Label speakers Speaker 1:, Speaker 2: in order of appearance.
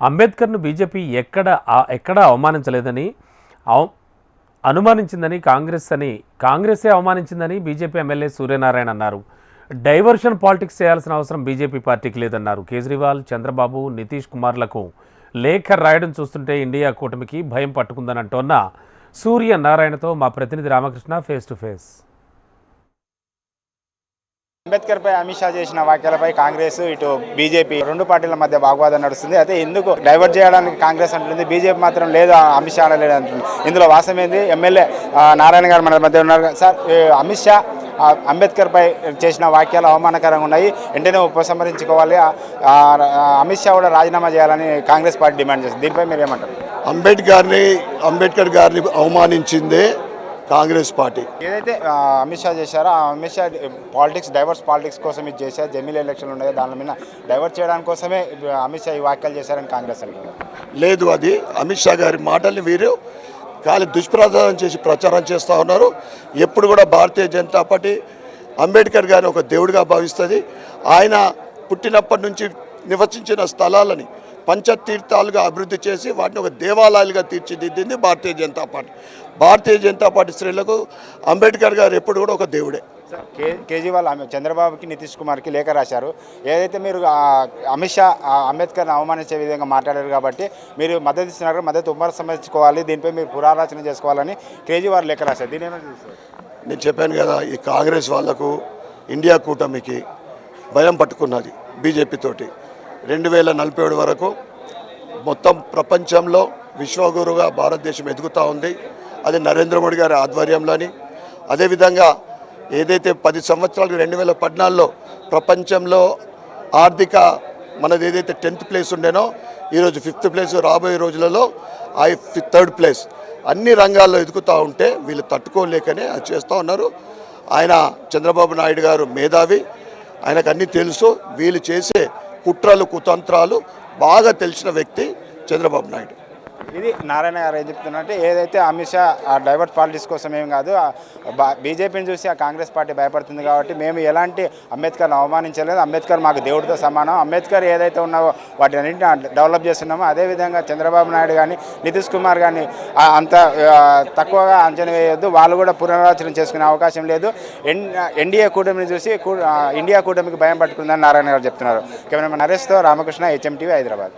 Speaker 1: అంబేద్కర్ను BJP ఎక్కడ అవమానించలేదని అనుమానించిందని కాంగ్రెసే అవమానించిందని BJP MLA Suryanarayana అన్నారు. డైవర్షన్ పాలిటిక్స్ చేయాల్సిన అవసరం బీజేపీ పార్టీకి లేదన్నారు. కేజ్రీవాల్, చంద్రబాబు, నితీష్ కుమార్లకు లేఖ రాయడం చూస్తుంటే ఇండియా కూటమికి భయం పట్టుకుందని అంటోన్న సూర్యనారాయణతో మా ప్రతినిధి Ramakrishna face to face.
Speaker 2: Ambedkar పై అమిత్ షా చేసిన వ్యాఖ్యలపై కాంగ్రెస్ ఇటు బీజేపీ రెండు పార్టీల మధ్య వాగ్వాదం నడుస్తుంది. అయితే ఎందుకు డైవర్ట్ చేయడానికి కాంగ్రెస్ అంటుంది, బీజేపీ మాత్రం లేదు అమిత్ షా లేదు అంటుంది. ఇందులో వాస్తవమైంది. ఎమ్మెల్యే నారాయణ గారు మన మధ్య ఉన్నారు. సార్, అమిత్ షా అంబేద్కర్ పై చేసిన వ్యాఖ్యలు అవమానకరంగా ఉన్నాయి, వెంటనే ఉపసంహరించుకోవాలి, అమిత్ షా కూడా రాజీనామా చేయాలని కాంగ్రెస్ పార్టీ డిమాండ్ చేస్తుంది. దీనిపై మీరు ఏమంటారు?
Speaker 3: అంబేద్కర్ గారిని అవమానించిందే కాంగ్రెస్ పార్టీ.
Speaker 2: ఏదైతే అమిత్ షా చేశారో అమిత్ షా డైవర్స్ పాలిటిక్స్ కోసం ఇది చేశారు. జమిలీ ఎలక్షన్లు ఉన్నాయో దాని మీద డైవర్ట్ చేయడానికి కోసమే అమిత్ షా ఈ వ్యాఖ్యలు చేశారని కాంగ్రెస్ అంటారు.
Speaker 3: లేదు, అది అమిత్ షా గారి మాటల్ని వీరు ఖాళీ దుష్ప్రచారం చేసి ప్రచారం చేస్తూ ఉన్నారు. ఎప్పుడు కూడా భారతీయ జనతా పార్టీ అంబేద్కర్ గారిని ఒక దేవుడిగా భావిస్తుంది. ఆయన పుట్టినప్పటి నుంచి నివసించిన స్థలాలని పంచతీర్థాలుగా అభివృద్ధి చేసి వాటిని ఒక దేవాలయాలుగా తీర్చిదిద్దింది భారతీయ జనతా పార్టీ. భారతీయ జనతా పార్టీ శ్రేణులకు అంబేద్కర్ గారు ఎప్పుడు కూడా ఒక దేవుడే.
Speaker 2: కేజ్రీవాల్ చంద్రబాబుకి, నితీష్ కుమార్కి లేఖ రాశారు. ఏదైతే మీరు అమిత్ షా అంబేద్కర్ని అవమానించే విధంగా మాట్లాడారు కాబట్టి మీరు మద్దతు ఇస్తున్నారు, మద్దతు ఉపసంహరించుకోవాలి, దీనిపై మీరు పునరాలోచన చేసుకోవాలని కేజ్రీవాల్ లేఖ రాశారు. దీని ఏమైనా చూస్తారు?
Speaker 3: నేను చెప్పాను కదా, ఈ కాంగ్రెస్ వాళ్లకు ఇండియా కూటమికి భయం పట్టుకున్నది బీజేపీతోటి. 2047 వరకు మొత్తం ప్రపంచంలో విశ్వగురుగా భారతదేశం ఎదుగుతూ ఉంది. అది నరేంద్ర మోడీ గారి ఆధ్వర్యంలోని. అదేవిధంగా ఏదైతే 10 సంవత్సరాలు 2014లో ప్రపంచంలో ఆర్థిక మనది ఏదైతే 10th ప్లేస్ ఉండేనో ఈరోజు 5th ప్లేస్, రాబోయే రోజులలో 3rd ప్లేస్. అన్ని రంగాల్లో ఎదుగుతూ ఉంటే వీళ్ళు తట్టుకోలేకనే అది చేస్తూ ఉన్నారు. ఆయన చంద్రబాబు నాయుడు గారు మేధావి, ఆయనకు అన్నీ తెలుసు. వీళ్ళు చేసే కుట్రలు కుతంత్రాలు బాగా తెలిసిన వ్యక్తి చంద్రబాబు నాయుడు.
Speaker 2: ఇది నారాయణ గారు ఏం చెప్తున్నారంటే, ఏదైతే అమిత్ షా డైవర్ట్ పాలిటిక్స్ కోసం ఏం కాదు, బీజేపీని చూసి ఆ కాంగ్రెస్ పార్టీ భయపడుతుంది కాబట్టి మేము ఎలాంటి అంబేద్కర్ని అవమానించలేదు, అంబేద్కర్ మాకు దేవుడితో సమానం, అంబేద్కర్ ఏదైతే ఉన్నావో వాటి అన్నింటినీ డెవలప్ చేస్తున్నామో అదేవిధంగా చంద్రబాబు నాయుడు కానీ నితీష్ కుమార్ కానీ అంత తక్కువగా అంచనా వేయొద్దు, వాళ్ళు కూడా పునరాలోచన చేసుకునే అవకాశం లేదు. ఎన్డీఏ కూటమిని చూసి ఇండియా కూటమికి భయం పట్టుకుందని నారాయణ గారు చెప్తున్నారు. కెమెరామెన్ నరేష్తో రామకృష్ణ, HM TV, హైదరాబాద్.